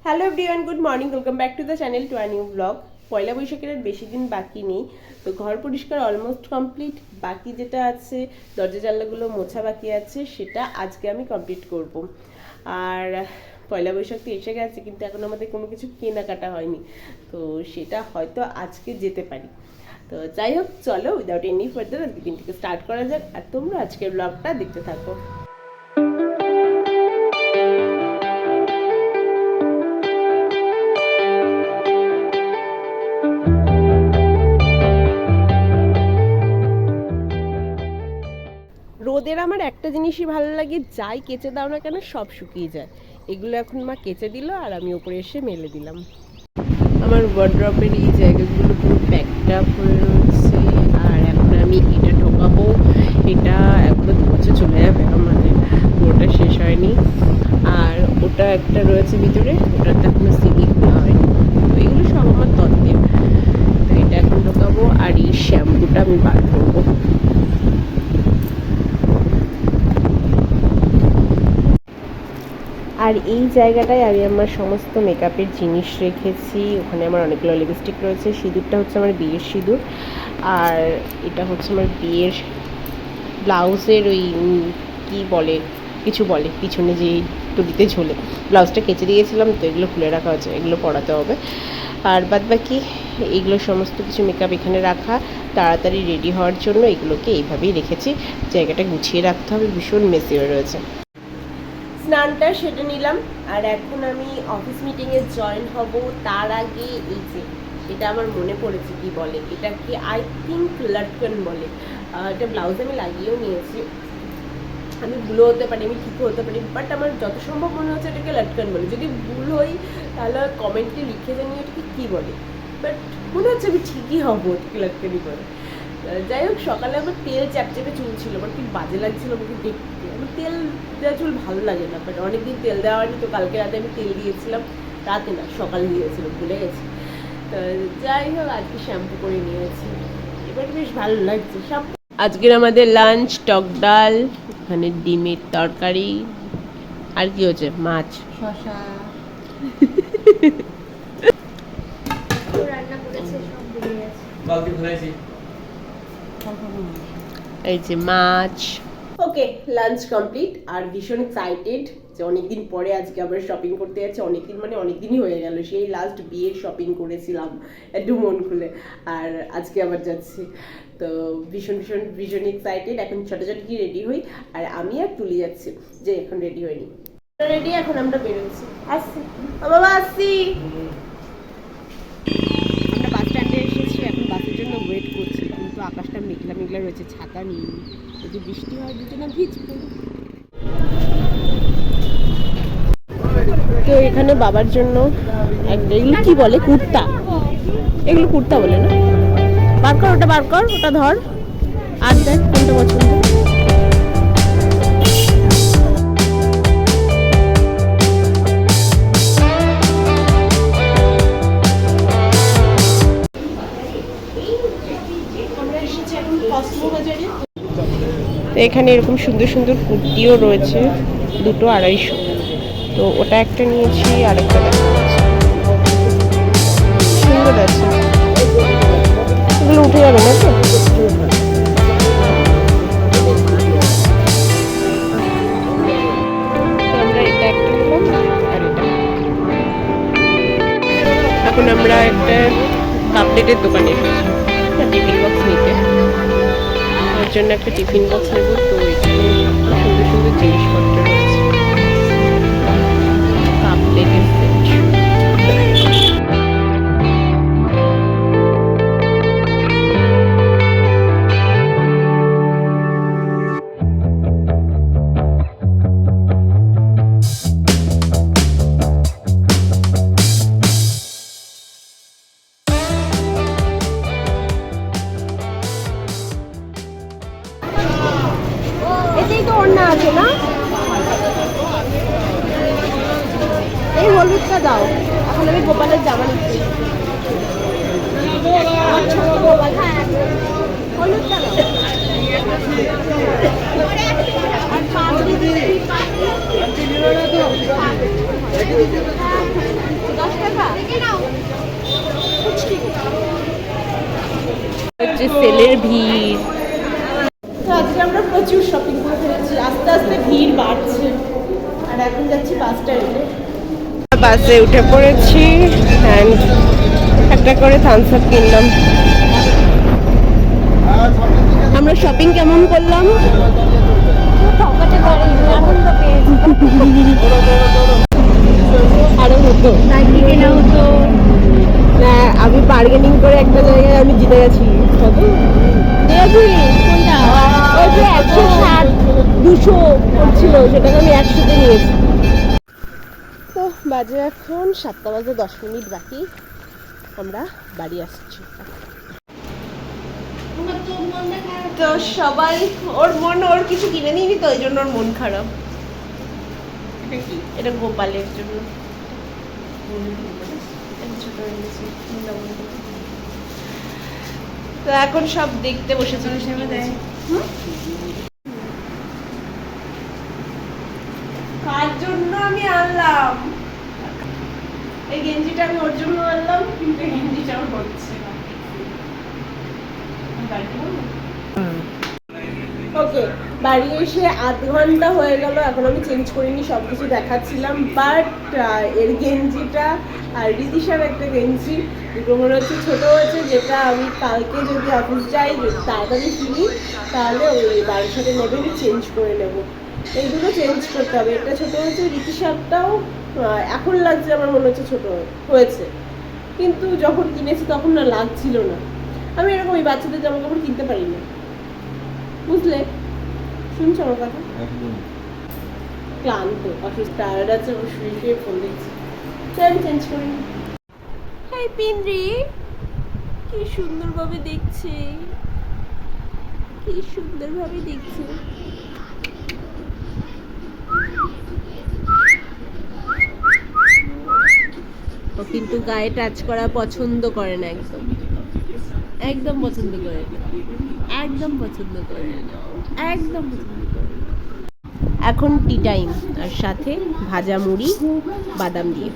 Hello everyone, good morning, welcome back to the channel to a new blog. পয়লা বৈশাখের আর বেশি দিন বাকি নেই, তো ঘর পরিষ্কার অলমোস্ট কমপ্লিট। বাকি যেটা আছে, দরজা জানলাগুলো মোছা বাকি আছে, সেটা আজকে আমি কমপ্লিট করব। আর পয়লা বৈশাখ তো এসে গেছে, কিন্তু এখন আমাদের কোনো কিছু কেনাকাটা হয়নি, তো সেটা হয়তো আজকে যেতে পারি। তো যাই হোক, চলো উইদাউট এনি ফার্দার আজকে দিনটিকে স্টার্ট করা যাক, আর তোমরা আজকের ব্লগটা দেখতে থাকো। রোদের আমার একটা জিনিসই ভালো লাগে, যাই কেচে দাও না কেন সব শুকিয়ে যায়। এগুলো এখন মা কেচে দিল আর আমি ওপরে এসে মেলে দিলাম। আমার ওয়ার্ড্রপের এই জায়গাগুলো পুরো প্যাকড আপ হয়ে রয়েছে, আর এখন আমি এটা ঢোকাবো। এটা একবার 2 বছর চলে যাবে আমাদের, পুরোটা শেষ হয়নি। আর ওটা একটা রয়েছে ভিতরে, ওটাতে এখনো সিলিং খোলা হয়নি। তো এগুলো সব আমার তত্ত্বের। তো এটা এখন ঢোকাবো, আর এই শ্যাম্পুটা আমি বার করবো। আর এই জায়গাটায় আমি আমার সমস্ত মেকআপের জিনিস রেখেছি। ওখানে আমার অনেকগুলো লিপস্টিক রয়েছে। সিঁদুরটা হচ্ছে আমার বিয়ের সিঁদুর, আর এটা হচ্ছে আমার বিয়ের ব্লাউজের ওই কি বলে, কিছু বলে পিছনে যে টুলিতে ঝোলে। ব্লাউজটা কেচে দিয়েছিলাম, তো এগুলো খুলে রাখা হচ্ছে, এগুলো পরাতে হবে। আর বাদ বাকি এইগুলো সমস্ত কিছু মেকআপ এখানে রাখা, তাড়াতাড়ি রেডি হওয়ার জন্য এগুলোকে এইভাবেই রেখেছি। জায়গাটা গুছিয়ে রাখতে হবে, ভীষণ মেসি হয়ে রয়েছে। স্নানটা সেটা নিলাম, আর এখন আমি অফিস মিটিংয়ে জয়েন হব। তার আগে এই যে এটা আমার মনে পড়েছে, কি বলে এটাকে, আই থিঙ্ক লটকন বলে। এটা ব্লাউজে আমি লাগিয়েও নিয়েছি। আমি ভুলও হতে পারি, আমি ঠিকও হতে পারি, বাট আমার যত সম্ভব মনে হচ্ছে এটাকে লটকন বলে। যদি ভুল হই তাহলে কমেন্টে লিখে জানিয়ে এটাকে কী বলে, বাট মনে হচ্ছে আমি ঠিকই হবো, এটাকে লটকনই বলে। যাই হোক, সকালে আমার তেল চ্যাপচ্যাপে চুল ছিল, আমার কি বাজে লাগছিল আমাকে দেখতে। আমার তেল দেওয়া চুল ভালো লাগে না, বাট অনেকদিন তেল দেওয়া হয়নি, তো কালকে রাতে আমি তেল দিয়েছিলাম। রাতে না, সকালে দিয়েছিলাম, ভুলে গেছি। তো যাই হোক, আজকে শ্যাম্পু করে নিয়েছি, এবার বেশ ভালো লাগছে শ্যাম্পু। আজকের আমাদের লাঞ্চ টক ডাল, ওখানে ডিমের তরকারি, আর কি হচ্ছে, মাছ, শসা রান্না করেছে, সব ভুলে গেছে। এই যে মাছ। ওকে, লাঞ্চ কমপ্লিট, আর ভীষণ এক্সাইটেড যে অনেকদিন পরে আজকে আবার শপিং করতে যাচ্ছে। অনেকদিন মানে অনেকদিনই হয়ে গেল, সেই লাস্ট বিয়ের শপিং করেছিলাম একটু মন খুলে, আর আজকে আবার যাচ্ছি। তো ভীষণ ভীষণ ভীষণ এক্সাইটেড। এখন ছোটোছোটো কি রেডি হই, আর আমি আর তুলে যাচ্ছি, যে এখন রেডি হয়নি, রেডি, এখন আমরা বেরোচ্ছি। আসছি বাবা, আসছি। আমরা বাস স্ট্যান্ডে এসেছি, এখন বাসের জন্য ওয়েট করছি, কিন্তু আকাশটা মেঘলা মেঘলা রয়েছে, ছাতা নিয়ে। যদি বৃষ্টি হয় দুজনে ভিজবো। তো এখানে বাবার জন্য একটা, এগুলো কি বলে, কুর্তা, এগুলো কুর্তা বলে না? বার কর ওটা, বার কর ওটা, ধর আর দেখ কোনটা পছন্দ। তো এখানে এরকম সুন্দর সুন্দর কুর্তিও রয়েছে, 2টো 250। তো ওটা একটা নিয়েছি, আর একটা সুন্দর আছে। এগুলো উঠে যাবে না তো? আমরা এটা একটা নিলাম, আর এটা। এখন আমরা একটা কাপড়ের দোকানে এসেছি টিফিন বক্স নিতে। ওর জন্য একটা টিফিন বক্স নেব। তো এখানে সুন্দর সুন্দর জিনিসপত্র রয়েছে, কাপ প্লেটের সেট। এটাই তো ওড়না আছে না? এই হলুদটা দাও, এখন আমি গোপালের জামা নিচ্ছি। হলুদটা দাও। আর হচ্ছে সেলের ভিড়। তো আজকে আমরা প্রচুর শপিং করে ফেলেছি, আস্তে আস্তে ভিড় বাড়ছে। আর এখন যাচ্ছি বাস স্ট্যান্ডে। বাসে উঠে পড়েছি অ্যান্ড একটা করে থামস আপ কিনলাম। আমরা শপিং কেমন করলাম? আরো হতো কেনা হতো না, আমি বার্গেনিং করে একটা জায়গায় আমি জিতে গেছি। কত কোনটা? ওই যে 160 200 করছিল, সেটাকে আমি 100-তে নিয়েছি। তো বাজে এখন 7টা বাজে 10 মিনিট বাকি, আমরা বাড়ি আসছি। তো সবাই ওর কিছু কিনে নিইনি, তো ওই জন্য ওর মন খারাপ। এটা গোপালের জন্য তো এখন সব দেখতে বসেছে। কার জন্য আমি আনলাম এই গেঞ্জিটা? আমি ওর জন্য আনলাম, কিন্তু এই গেঞ্জিটা আমার হচ্ছে না। ওকে, বাড়ি এসে আধ ঘন্টা হয়ে গেল, এখন আমি চেঞ্জ করিনি, সব কিছু দেখাচ্ছিলাম। বাট এর গেঞ্জিটা আর রিদিশার একটা গেঞ্জি দুটো মনে হচ্ছে ছোটো হয়েছে, যেটা আমি কালকে যদি অফিস যাই তাড়াতাড়ি কিনি তাহলে ওই বাড়ির সাথে নেবে, আমি চেঞ্জ করে নেবো। এই দুটো চেঞ্জ করতে হবে। এটা ছোটো হয়েছে, রিদিশারটাও এখন লাগছে আমার মনে হচ্ছে ছোটো হয়েছে, কিন্তু যখন কিনেছি তখন না লাগছিল না। আমি এরকম এই বাচ্চাদের জামা কাপড় কিনতে পারি না, বুঝলে? শুনছো আমার কথা? ক্লান্ত, অফিস টায়ার্ড আছে, শুয়ে শুয়ে ফোন দেখছি। আমি চেঞ্জ করি। হাই পিনরি, কি সুন্দরভাবে দেখছে, কি সুন্দরভাবে দেখছে। ও কিন্তু গায়ে টাচ করা পছন্দ করে না, একদম একদম পছন্দ করে না, একদম পছন্দ করে না, একদম পছন্দ করে না। এখন টি টাইম, আর সাথে ভাজা মুড়ি বাদাম দিয়ে।